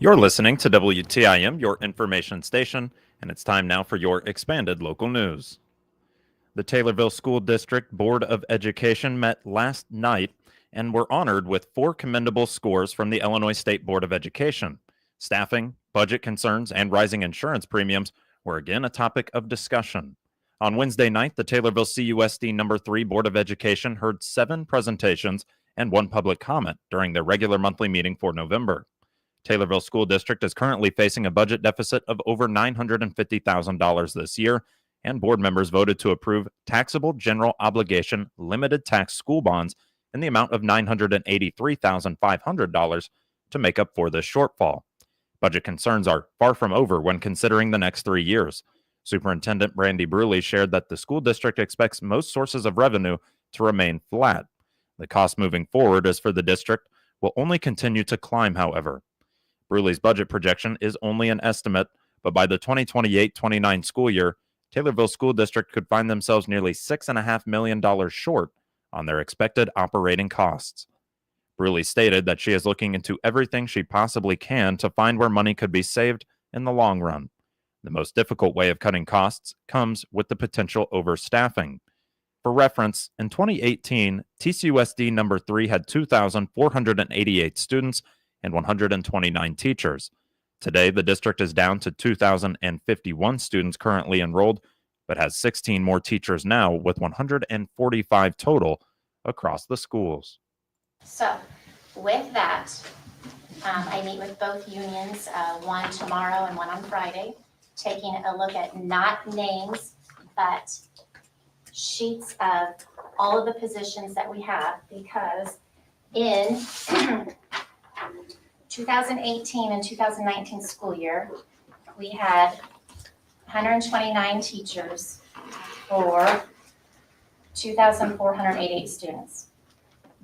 You're listening to WTIM, your information station, and it's time now for your expanded local news. The Taylorville School District Board of Education met last night and were honored with 4 commendable scores from the Illinois State Board of Education. Staffing, budget concerns, and rising insurance premiums were again a topic of discussion. On Wednesday night, the Taylorville CUSD No. 3 Board of Education heard 7 presentations and 1 public comment during their regular monthly meeting for November. Taylorville School District is currently facing a budget deficit of over $950,000 this year, and board members voted to approve taxable general obligation limited tax school bonds in the amount of $983,500 to make up for this shortfall. Budget concerns are far from over when considering the next 3 years. Superintendent Brandy Bruley shared that the school district expects most sources of revenue to remain flat. The cost moving forward is for the district will only continue to climb, however. Bruley's budget projection is only an estimate, but by the 2028-29 school year, Taylorville School District could find themselves nearly $6.5 million short on their expected operating costs. Bruley stated that she is looking into everything she possibly can to find where money could be saved in the long run. The most difficult way of cutting costs comes with the potential overstaffing. For reference, in 2018, TCUSD No. 3 had 2,488 students and 129 teachers. Today, the district is down to 2,051 students currently enrolled, but has 16 more teachers now with 145 total across the schools. So, with that, I meet with both unions, one tomorrow and one on Friday, taking a look at not names, but sheets of all of the positions that we have, because in 2018 and 2019 school year, we had 129 teachers for 2,488 students.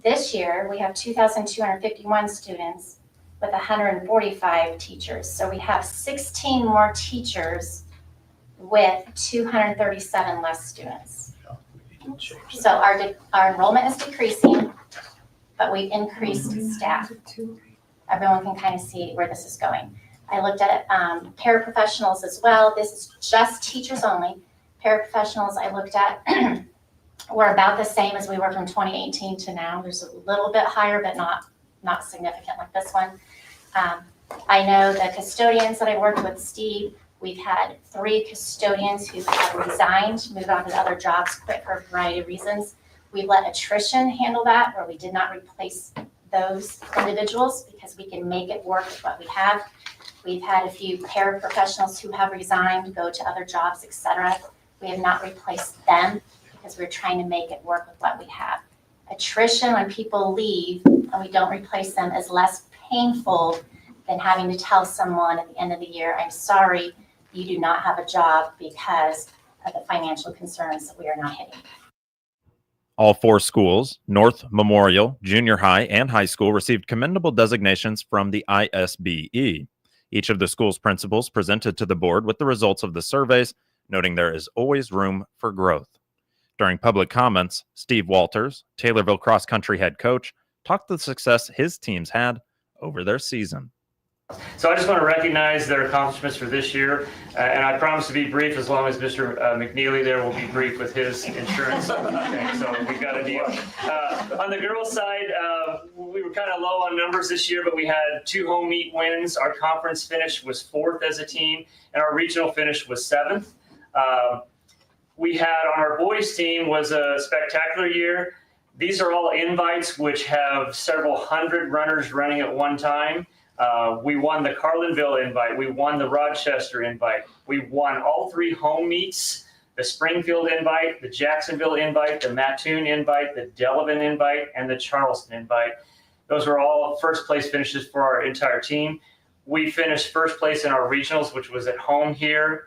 This year, we have 2,251 students with 145 teachers. So we have 16 more teachers with 237 less students. So our enrollment is decreasing, but we've increased staff. Everyone can kind of see where this is going. I looked at paraprofessionals as well. This is just teachers only. Paraprofessionals I looked at were about the same as we were from 2018 to now. There's a little bit higher, but not significant like this one. I know the custodians that I worked with, Steve, we've had 3 custodians who have resigned, moved on to other jobs, quit for a variety of reasons. We've let attrition handle that, where we did not replace those individuals because we can make it work with what we have. We've had a few paraprofessionals who have resigned, go to other jobs, etc. We have not replaced them because we're trying to make it work with what we have. Attrition, when people leave and we don't replace them, is less painful than having to tell someone at the end of the year, I'm sorry, you do not have a job because of the financial concerns that we are not hitting. All 4 schools, North, Memorial, Junior High, and High School, received commendable designations from the ISBE. Each of the school's principals presented to the board with the results of the surveys, noting there is always room for growth. During public comments, Steve Walters, Taylorville cross-country head coach, talked the success his teams had over their season. So I just want to recognize their accomplishments for this year, and I promise to be brief as long as Mr. McNeely there will be brief with his insurance thing, so we've got a deal. On the girls' side, we were kind of low on numbers this year, but we had 2 home meet wins. Our conference finish was 4th as a team, and our regional finish was 7th. We had on our boys' team was a spectacular year. These are all invites which have several hundred runners running at one time. We won the Carlinville invite. We won the Rochester invite. We won all 3 home meets, the Springfield invite, the Jacksonville invite, the Mattoon invite, the Delavan invite, and the Charleston invite. Those were all first place finishes for our entire team. We finished first place in our regionals, which was at home here,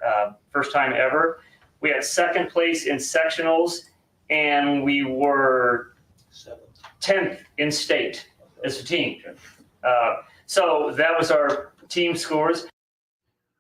first time ever. We had 2nd place in sectionals, and we were 10th in state as a team. So that was our team scores.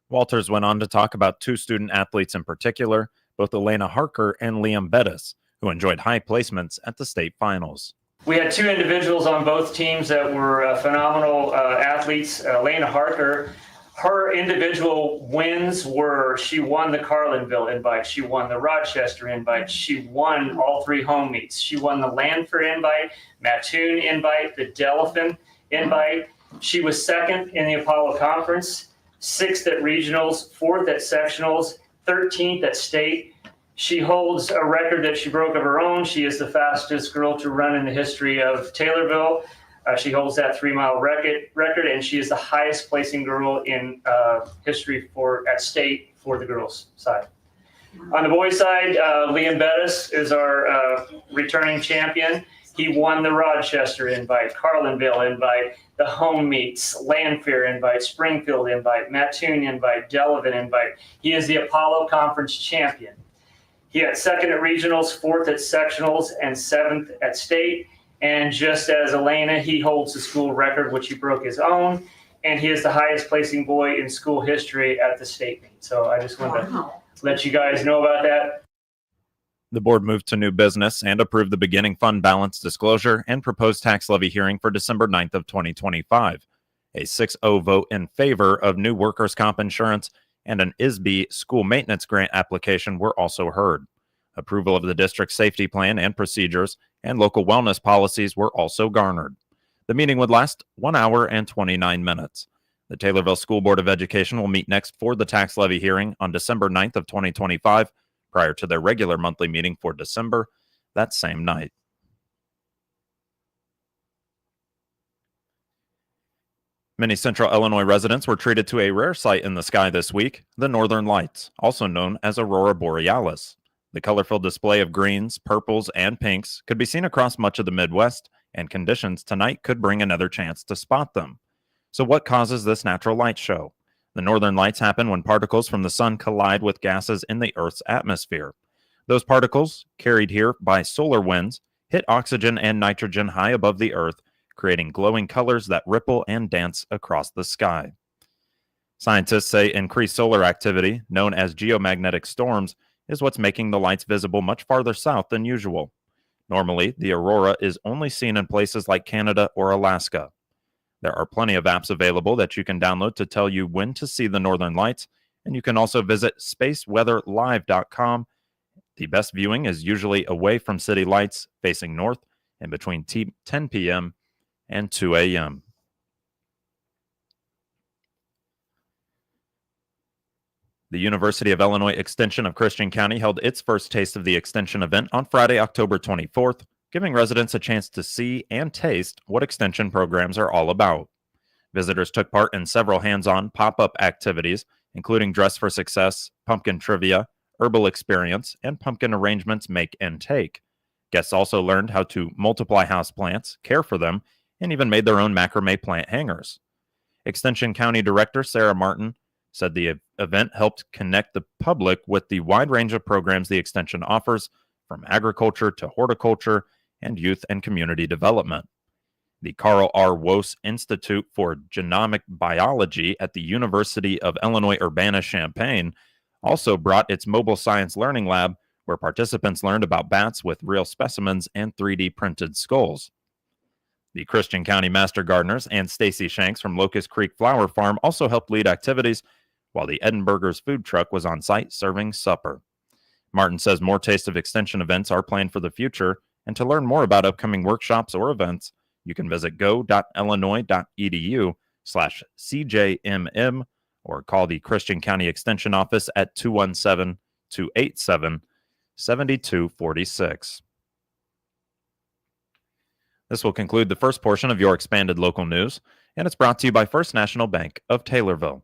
Walters went on to talk about 2 student athletes in particular, both Elena Harker and Liam Bettis, who enjoyed high placements at the state finals. We had two individuals on both teams that were phenomenal athletes. Lena Harker, her individual wins were she won the Carlinville invite, she won the Rochester invite, she won all three home meets, she won the Lanford invite, Mattoon invite, the Delavan invite. She was second in the Apollo Conference, sixth at regionals, fourth at sectionals, 13th at state. She holds a record that she broke of her own. She is the fastest girl to run in the history of Taylorville. She holds that 3-mile record, and she is the highest placing girl in history at state for the girls' side. On the boys' side, Liam Bettis is our returning champion. He won the Rochester invite, Carlinville invite, the home meets, Lanfair invite, Springfield invite, Mattoon invite, Delavan invite. He is the Apollo Conference champion. He had second at regionals, fourth at sectionals, and seventh at state. And just as Elena, he holds the school record, which he broke his own. And he is the highest placing boy in school history at the state meet. So I just wanted to let you guys know about that. The board moved to new business and approved the beginning fund balance disclosure and proposed tax levy hearing for December 9th of 2025. A 6-0 vote in favor of new workers' comp insurance and an ISB school maintenance grant application were also heard. Approval of the district safety plan and procedures and local wellness policies were also garnered. The meeting would last 1 hour and 29 minutes. The Taylorville School Board of Education will meet next for the tax levy hearing on December 9th of 2025, prior to their regular monthly meeting for December that same night. Many Central Illinois residents were treated to a rare sight in the sky this week, the Northern Lights, also known as Aurora Borealis. The colorful display of greens, purples, and pinks could be seen across much of the Midwest, and conditions tonight could bring another chance to spot them. So what causes this natural light show? The Northern Lights happen when particles from the sun collide with gases in the Earth's atmosphere. Those particles, carried here by solar winds, hit oxygen and nitrogen high above the Earth, creating glowing colors that ripple and dance across the sky. Scientists say increased solar activity, known as geomagnetic storms, is what's making the lights visible much farther south than usual. Normally, the aurora is only seen in places like Canada or Alaska. There are plenty of apps available that you can download to tell you when to see the Northern Lights, and you can also visit spaceweatherlive.com. The best viewing is usually away from city lights, facing north, and between 10 p.m. and 2 a.m. The University of Illinois Extension of Christian County held its first taste of the Extension event on Friday, October 24th, giving residents a chance to see and taste what Extension programs are all about. Visitors took part in several hands-on pop-up activities, including Dress for Success, Pumpkin Trivia, Herbal Experience, and Pumpkin Arrangements Make and Take. Guests also learned how to multiply houseplants, care for them, and even made their own macrame plant hangers. Extension County Director Sarah Martin said the event helped connect the public with the wide range of programs the Extension offers, from agriculture to horticulture and youth and community development. The Carl R. Woese Institute for Genomic Biology at the University of Illinois Urbana-Champaign also brought its mobile science learning lab, where participants learned about bats with real specimens and 3D printed skulls. The Christian County Master Gardeners and Stacy Shanks from Locust Creek Flower Farm also helped lead activities, while the Edinburghers food truck was on site serving supper. Martin says more Taste of Extension events are planned for the future, and to learn more about upcoming workshops or events, you can visit go.illinois.edu/CJMM or call the Christian County Extension Office at 217-287-7246. This will conclude the first portion of your expanded local news, and it's brought to you by First National Bank of Taylorville.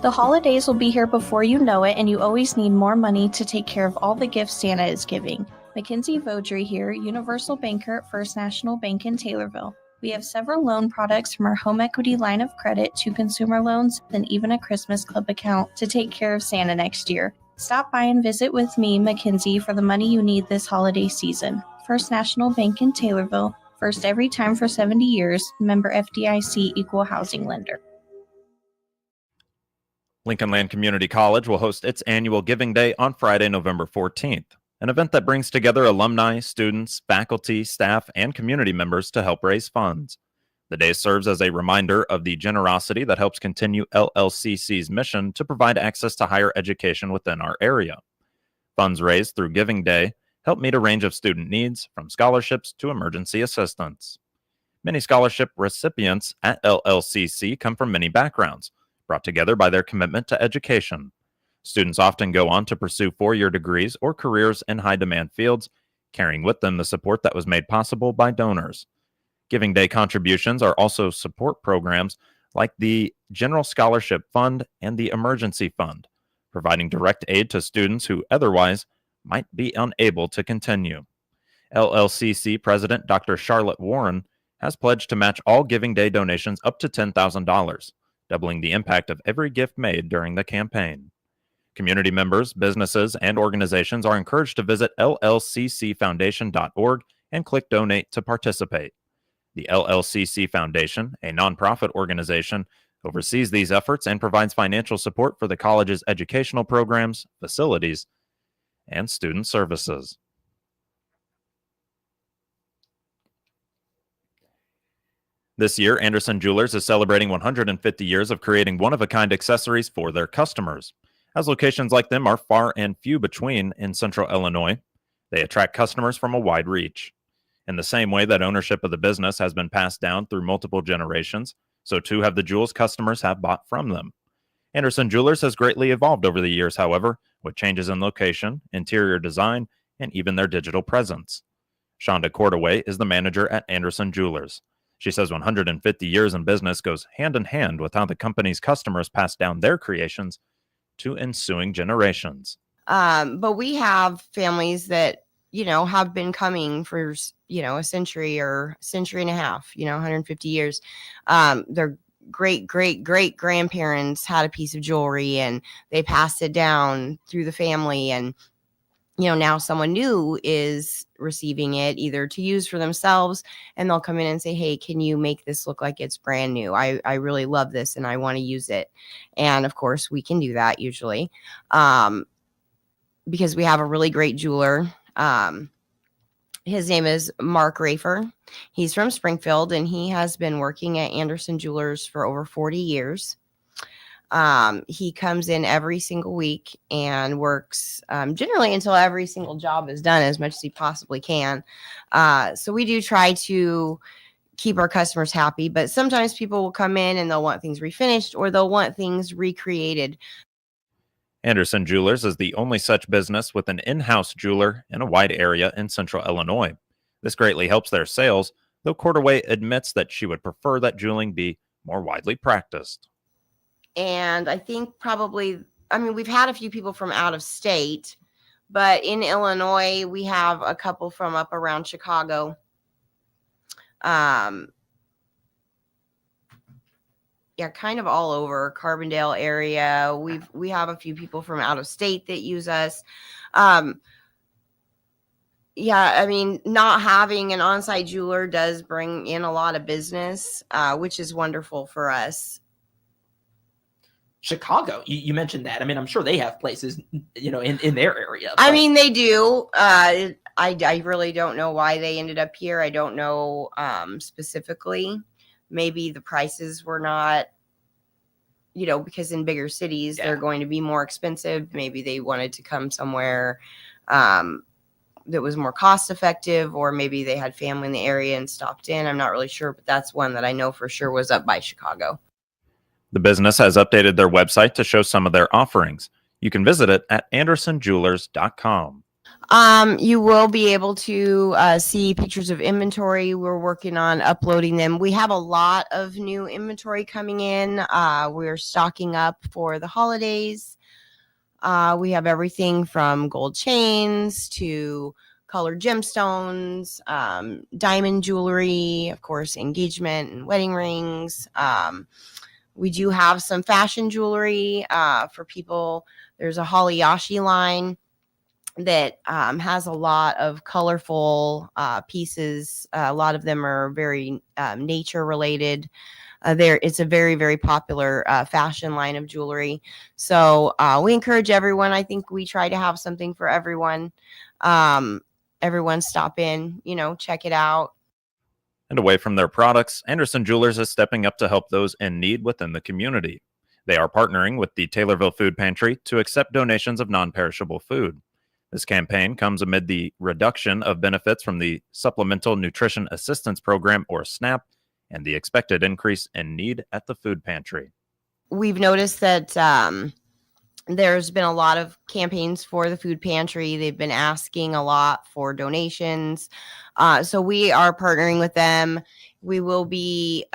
The holidays will be here before you know it, and you always need more money to take care of all the gifts Santa is giving. Mackenzie Vaudry here, Universal Banker at First National Bank in Taylorville. We have several loan products from our home equity line of credit to consumer loans, and even a Christmas Club account to take care of Santa next year. Stop by and visit with me, Mackenzie, for the money you need this holiday season. First National Bank in Taylorville, first every time for 70 years, member FDIC equal housing lender. Lincoln Land Community College will host its annual Giving Day on Friday, November 14th. an event that brings together alumni, students, faculty, staff, and community members to help raise funds. The day serves as a reminder of the generosity that helps continue LLCC's mission to provide access to higher education within our area. Funds raised through Giving Day help meet a range of student needs, from scholarships to emergency assistance. Many scholarship recipients at LLCC come from many backgrounds, brought together by their commitment to education. Students often go on to pursue four-year degrees or careers in high-demand fields, carrying with them the support that was made possible by donors. Giving Day contributions are also support programs like the General Scholarship Fund and the Emergency Fund, providing direct aid to students who otherwise might be unable to continue. LLCC President Dr. Charlotte Warren has pledged to match all Giving Day donations up to $10,000, doubling the impact of every gift made during the campaign. Community members, businesses, and organizations are encouraged to visit llccfoundation.org and click Donate to participate. The LLCC Foundation, a nonprofit organization, oversees these efforts and provides financial support for the college's educational programs, facilities, and student services. This year, Anderson Jewelers is celebrating 150 years of creating one-of-a-kind accessories for their customers. As locations like them are far and few between in central Illinois, they attract customers from a wide reach. In the same way that ownership of the business has been passed down through multiple generations, so too have the jewels customers have bought from them. Anderson Jewelers has greatly evolved over the years, however, with changes in location, interior design, and even their digital presence. Shonda Cordaway is the manager at Anderson Jewelers. She says 150 years in business goes hand in hand with how the company's customers pass down their creations to ensuing generations. But we have families that, have been coming for, a century or century and a half, 150 years. Their great grandparents had a piece of jewelry and they passed it down through the family. And, now someone new is receiving it either to use for themselves, and they'll come in and say, hey, can you make this look like it's brand new? I really love this and I want to use it. And of course we can do that usually, because we have a really great jeweler. His name is Mark Rafer. He's from Springfield and he has been working at Anderson Jewelers for over 40 years. He comes in every single week and works generally until every single job is done, as much as he possibly can. So we do try to keep our customers happy, but sometimes people will come in and they'll want things refinished or they'll want things recreated. Anderson Jewelers is the only such business with an in-house jeweler in a wide area in central Illinois. This greatly helps their sales, though Cordaway admits that she would prefer that jeweling be more widely practiced. And I think we've had a few people from out of state, but in Illinois, we have a couple from up around Chicago. Kind of all over Carbondale area. We have a few people from out of state that use us. Not having an on-site jeweler does bring in a lot of business, which is wonderful for us. Chicago, you mentioned that. I'm sure they have places, in their area. But they do. I really don't know why they ended up here. I don't know specifically. Maybe the prices were not, because in bigger cities, they're going to be more expensive. Maybe they wanted to come somewhere that was more cost effective, or maybe they had family in the area and stopped in. I'm not really sure, but that's one that I know for sure was up by Chicago. The business has updated their website to show some of their offerings. You can visit it at andersonjewelers.com. You will be able to see pictures of inventory. We're working on uploading them. We have a lot of new inventory coming in. We're stocking up for the holidays. We have everything from gold chains to colored gemstones, diamond jewelry, of course, engagement and wedding rings. We do have some fashion jewelry for people. There's a Holiyashi line that has a lot of colorful pieces. A lot of them are very nature related. It's a very, very popular fashion line of jewelry. So we encourage everyone. I think we try to have something for everyone. Everyone stop in, check it out. And away from their products, Anderson Jewelers is stepping up to help those in need within the community. They are partnering with the Taylorville Food Pantry to accept donations of non-perishable food. This campaign comes amid the reduction of benefits from the Supplemental Nutrition Assistance Program, or SNAP, and the expected increase in need at the food pantry. We've noticed that there's been a lot of campaigns for the food pantry. They've been asking a lot for donations. So we are partnering with them. We will be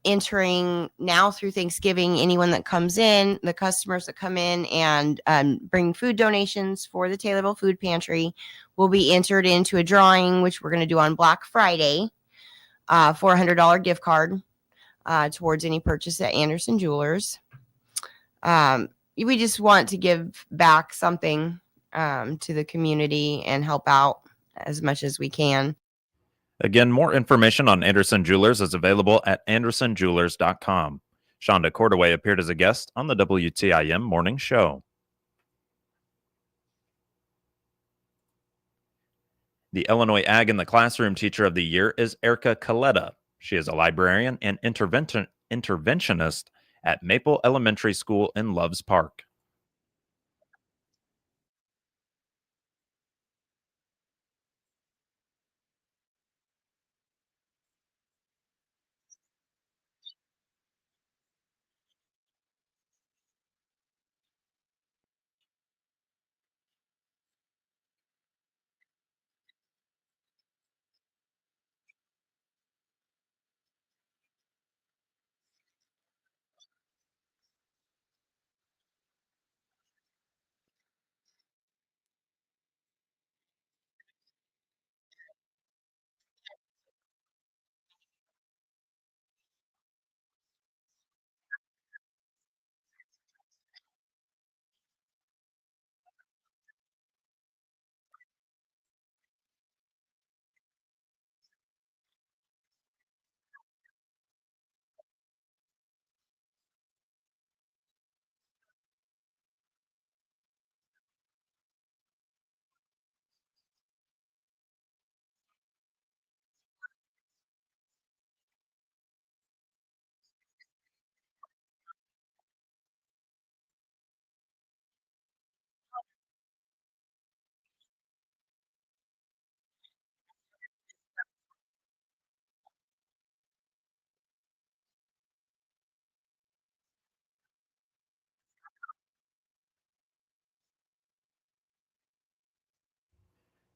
entering now through Thanksgiving. Anyone that comes in, the customers that come in and bring food donations for the Taylorville Food Pantry will be entered into a drawing, which we're going to do on Black Friday, for a $100 gift card towards any purchase at Anderson Jewelers. We just want to give back something to the community and help out as much as we can. Again, more information on Anderson Jewelers is available at andersonjewelers.com. Shonda Cordaway appeared as a guest on the WTIM Morning Show. The Illinois Ag in the Classroom Teacher of the Year is Erica Coletta. She is a librarian and interventionist at Maple Elementary School in Loves Park.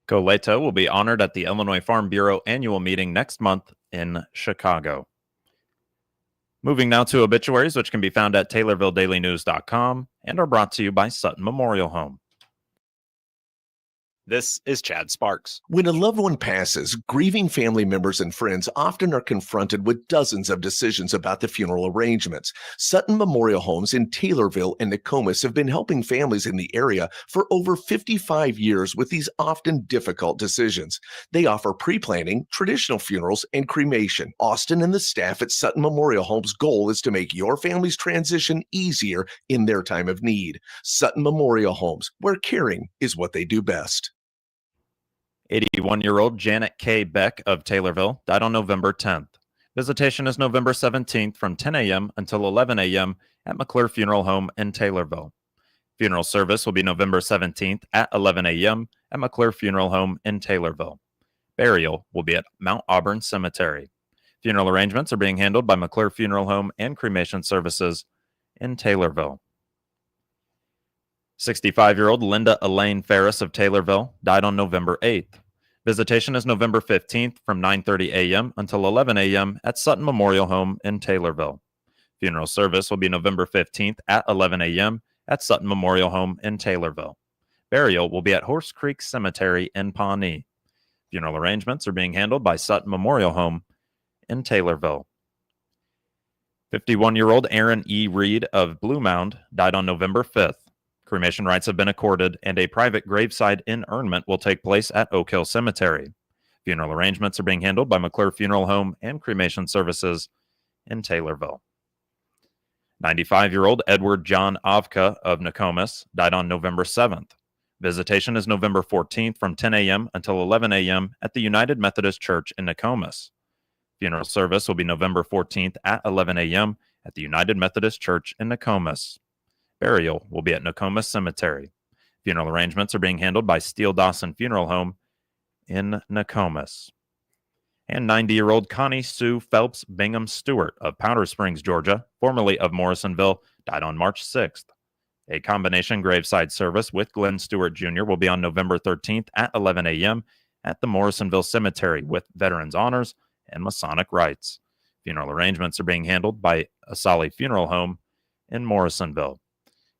Coletta will be honored at the Illinois Farm Bureau annual meeting next month in Chicago. Moving now to obituaries, which can be found at TaylorvilleDailyNews.com and are brought to you by Sutton Memorial Home. This is Chad Sparks. When a loved one passes, grieving family members and friends often are confronted with dozens of decisions about the funeral arrangements. Sutton Memorial Homes in Taylorville and Nokomis have been helping families in the area for over 55 years with these often difficult decisions. They offer pre-planning, traditional funerals, and cremation. Austin and the staff at Sutton Memorial Homes' goal is to make your family's transition easier in their time of need. Sutton Memorial Homes, where caring is what they do best. 81-year-old Janet K. Beck of Taylorville died on November 10th. Visitation is November 17th from 10 a.m. until 11 a.m. at McClure Funeral Home in Taylorville. Funeral service will be November 17th at 11 a.m. at McClure Funeral Home in Taylorville. Burial will be at Mount Auburn Cemetery. Funeral arrangements are being handled by McClure Funeral Home and cremation services in Taylorville. 65-year-old Linda Elaine Ferris of Taylorville died on November 8th. Visitation is November 15th from 9:30 a.m. until 11 a.m. at Sutton Memorial Home in Taylorville. Funeral service will be November 15th at 11 a.m. at Sutton Memorial Home in Taylorville. Burial will be at Horse Creek Cemetery in Pawnee. Funeral arrangements are being handled by Sutton Memorial Home in Taylorville. 51-year-old Aaron E. Reed of Blue Mound died on November 5th. Cremation rights have been accorded, and a private graveside interment will take place at Oak Hill Cemetery. Funeral arrangements are being handled by McClure Funeral Home and cremation services in Taylorville. 95-year-old Edward John Avka of Nokomis died on November 7th. Visitation is November 14th from 10 a.m. until 11 a.m. at the United Methodist Church in Nokomis. Funeral service will be November 14th at 11 a.m. at the United Methodist Church in Nokomis. Burial will be at Nokomis Cemetery. Funeral arrangements are being handled by Steele Dawson Funeral Home in Nokomis. And 90-year-old Connie Sue Phelps Bingham Stewart of Powder Springs, Georgia, formerly of Morrisonville, died on March 6th. A combination graveside service with Glenn Stewart Jr. will be on November 13th at 11 a.m. at the Morrisonville Cemetery with Veterans Honors and Masonic Rites. Funeral arrangements are being handled by Asali Funeral Home in Morrisonville.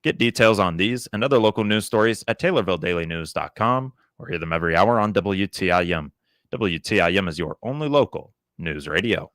Get details on these and other local news stories at TaylorvilleDailyNews.com or hear them every hour on WTIM. WTIM is your only local news radio.